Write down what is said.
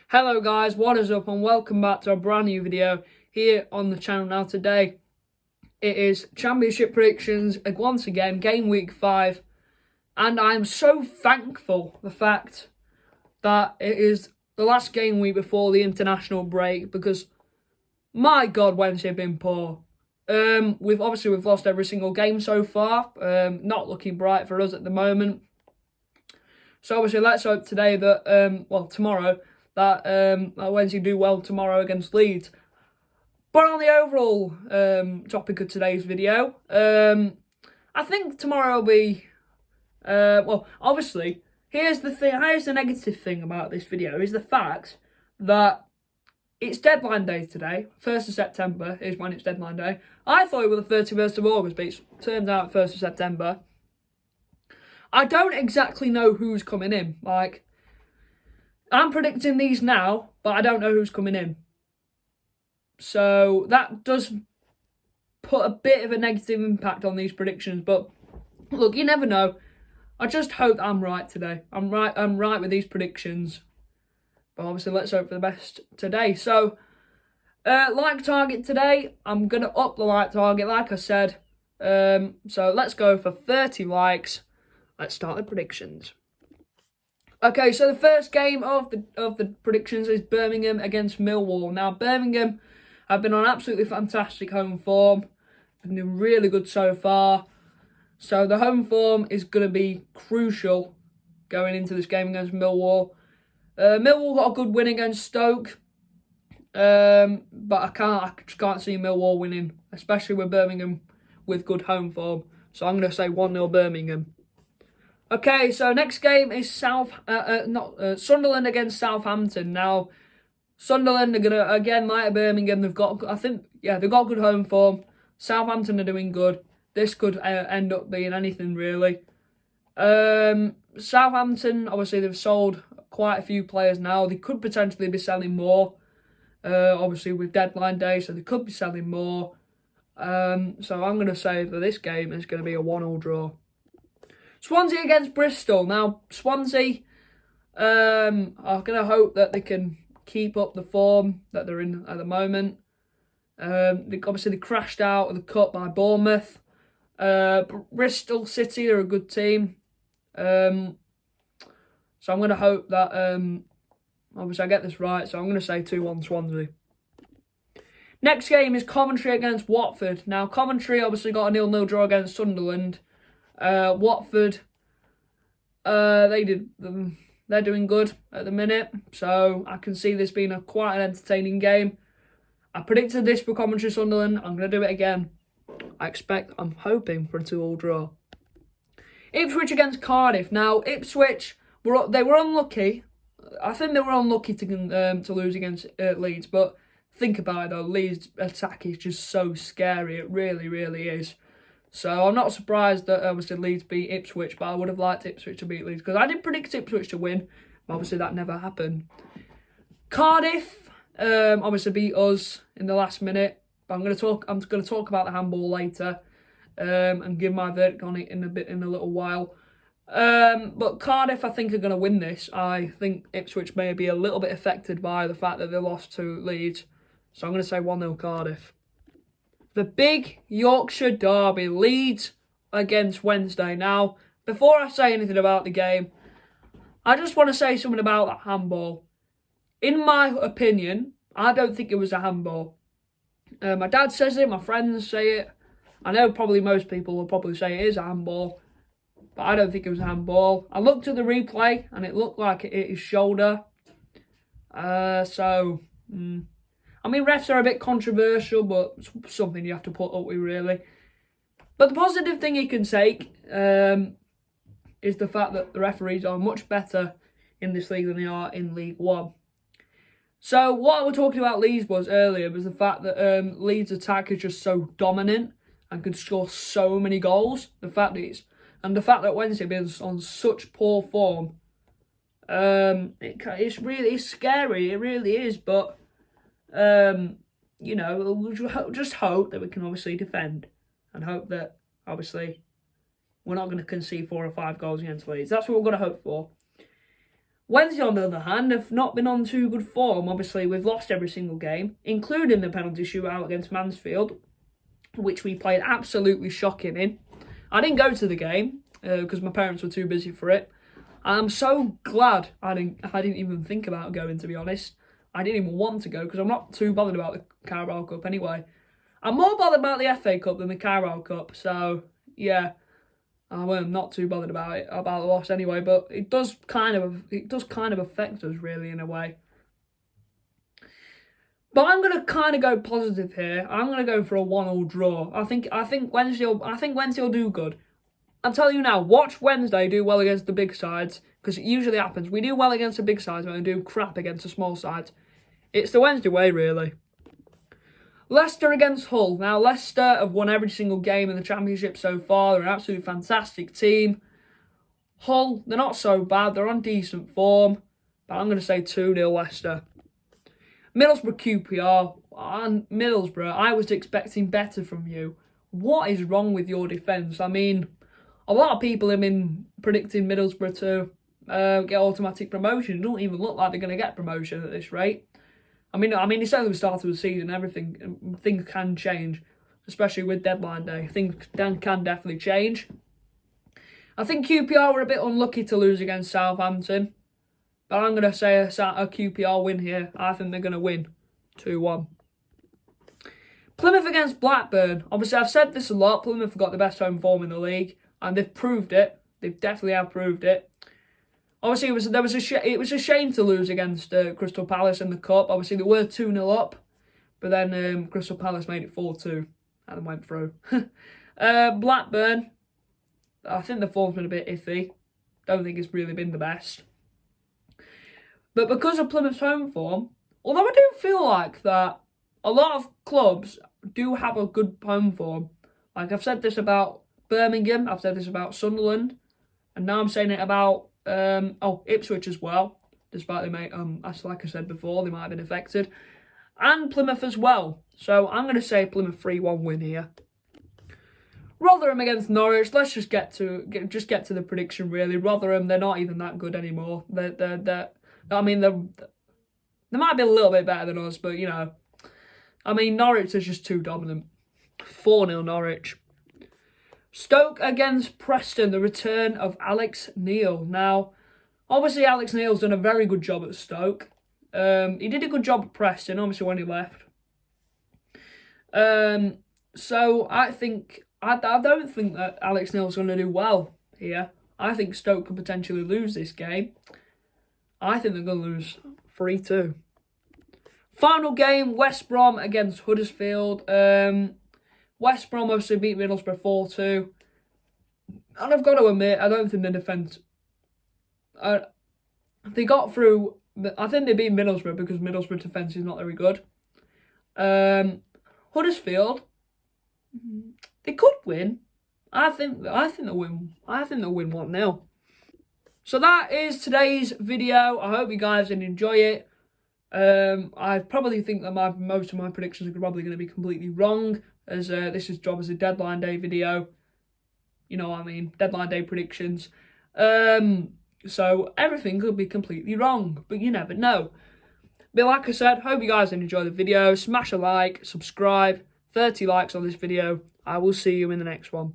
Hello guys, what is up and welcome back to a brand new video here on the channel. Now today it is Championship predictions once again, game week 5, and I am so thankful the fact that it is the last game week before the international break, because my god, Wednesday have been poor. We've lost every single game so far, not looking bright for us at the moment. So obviously let's hope today that, tomorrow, that Wednesday do well tomorrow against Leeds. But on the overall topic of today's video, I think tomorrow will be, obviously, here's the negative thing about this video, is the fact that it's deadline day today. 1st of September is when it's deadline day. I thought it was the 31st of August, but it turns out 1st of September. I don't exactly know who's coming in. Like, I'm predicting these now, but I don't know who's coming in. So that does put a bit of a negative impact on these predictions. But look, you never know. I just hope that I'm right today. I'm right with these predictions. But obviously, let's hope for the best today. So, like target today, I'm going to up the like target, like I said. So let's go for 30 likes. Let's start the predictions. Okay, so the first game of the predictions is Birmingham against Millwall. Now, Birmingham have been on absolutely fantastic home form. They've been really good so far. So the home form is going to be crucial going into this game against Millwall. Millwall got a good win against Stoke. But I just can't see Millwall winning, especially with Birmingham with good home form. So I'm going to say 1-0 Birmingham. Okay, so next game is Sunderland against Southampton. Now, Sunderland are gonna again like Birmingham. They've got good home form. Southampton are doing good. This could end up being anything really. Southampton, obviously they've sold quite a few players now. They could potentially be selling more. Obviously with deadline day, so they could be selling more. So I'm gonna say that this game is gonna be a 1-1 draw. Swansea against Bristol. Now, Swansea are going to hope that they can keep up the form that they're in at the moment. They crashed out of the cup by Bournemouth. Bristol City are a good team. So I'm going to hope that, obviously I get this right, so I'm going to say 2-1 Swansea. Next game is Coventry against Watford. Now, Coventry obviously got a 0-0 draw against Sunderland. Watford, they're doing good at the minute, so I can see this being quite an entertaining game. I predicted this for Coventry Sunderland. I'm going to do it again. I'm hoping for a 2-2 draw. Ipswich against Cardiff. Now, Ipswich, they were unlucky. I think they were unlucky to lose against Leeds, but think about it though, Leeds' attack is just so scary. It really, really is. So I'm not surprised that obviously Leeds beat Ipswich, but I would have liked Ipswich to beat Leeds because I did predict Ipswich to win, but obviously that never happened. Obviously beat us in the last minute, but I'm going to talk about the handball later, and give my verdict on it in a little while. But Cardiff, I think, are going to win this. I think Ipswich may be a little bit affected by the fact that they lost to Leeds, so I'm going to say 1-0 Cardiff. The big Yorkshire derby, Leeds against Wednesday. Now, before I say anything about the game, I just want to say something about that handball. In my opinion, I don't think it was a handball. My dad says it, my friends say it. I know probably most people will probably say it is a handball, but I don't think it was a handball. I looked at the replay and it looked like it hit his shoulder. I mean, refs are a bit controversial, but it's something you have to put up with, really. But the positive thing you can take is the fact that the referees are much better in this league than they are in League One. So what I was talking about Leeds earlier was the fact that Leeds' attack is just so dominant and can score so many goals. The fact that Wednesday is on such poor form, it's scary. It really is, but. We'll just hope that we can obviously defend and hope that obviously we're not going to concede 4 or 5 goals against Leeds. That's what we're going to hope for. Wednesday, on the other hand, have not been on too good form. Obviously, we've lost every single game, including the penalty shootout against Mansfield, which we played absolutely shocking in. I didn't go to the game because my parents were too busy for it. I'm so glad I didn't even think about going, to be honest. I didn't even want to go because I'm not too bothered about the Carabao Cup anyway. I'm more bothered about the FA Cup than the Carabao Cup, so yeah. I'm not too bothered about the loss anyway, but it does kind of affect us really in a way. But I'm gonna kind of go positive here. I'm gonna go for a 1-1 draw. I think Wednesday will do good. I'll tell you now, watch Wednesday do well against the big sides, because it usually happens. We do well against the big sides and we do crap against the small sides. It's the Wednesday way, really. Leicester against Hull. Now, Leicester have won every single game in the Championship so far. They're an absolutely fantastic team. Hull, they're not so bad. They're on decent form. But I'm going to say 2-0 Leicester. Middlesbrough QPR. And Middlesbrough, I was expecting better from you. What is wrong with your defence? I mean, a lot of people have been predicting Middlesbrough to get automatic promotion. It doesn't even look like they're going to get promotion at this rate. I mean, it's only the start of the season. Things can change, especially with deadline day. Things can definitely change. I think QPR were a bit unlucky to lose against Southampton, but I'm going to say a QPR win here. I think they're going to win 2-1. Plymouth against Blackburn. Obviously, I've said this a lot. Plymouth have got the best home form in the league, and they've proved it. They've definitely have proved it. Obviously, it was a shame to lose against Crystal Palace in the Cup. Obviously, they were 2-0 up, but then Crystal Palace made it 4-2 and went through. Blackburn, I think the form's been a bit iffy. Don't think it's really been the best. But because of Plymouth's home form, although I do feel like that a lot of clubs do have a good home form. Like I've said this about Birmingham, I've said this about Sunderland, and now I'm saying it about Ipswich as well, despite they may, like I said before, they might have been affected. And Plymouth as well. So I'm going to say Plymouth 3-1 win here. Rotherham against Norwich. Let's just get to the prediction really. Rotherham, they're not even that good anymore. They might be a little bit better than us, but you know, I mean Norwich is just too dominant. 4-0 Norwich. Stoke against Preston, the return of Alex Neil. Now, obviously Alex Neil's done a very good job at Stoke. He did a good job at Preston, obviously, when he left. So I don't think that Alex Neil's going to do well here. I think Stoke could potentially lose this game. I think they're going to lose 3-2. Final game, West Brom against Huddersfield. West Brom obviously beat Middlesbrough 4-2. And I've got to admit, I don't think the defence... they got through... I think they beat Middlesbrough because Middlesbrough defence is not very good. Huddersfield, they could win. I think they'll win. I think they'll win 1-0. So that is today's video. I hope you guys did enjoy it. I probably think that most of my predictions are probably going to be completely wrong, as this is job as a deadline day video. You know what I mean? Deadline day predictions. So everything could be completely wrong, but you never know. But like I said, hope you guys enjoy the video. Smash a like, subscribe, 30 likes on this video. I will see you in the next one.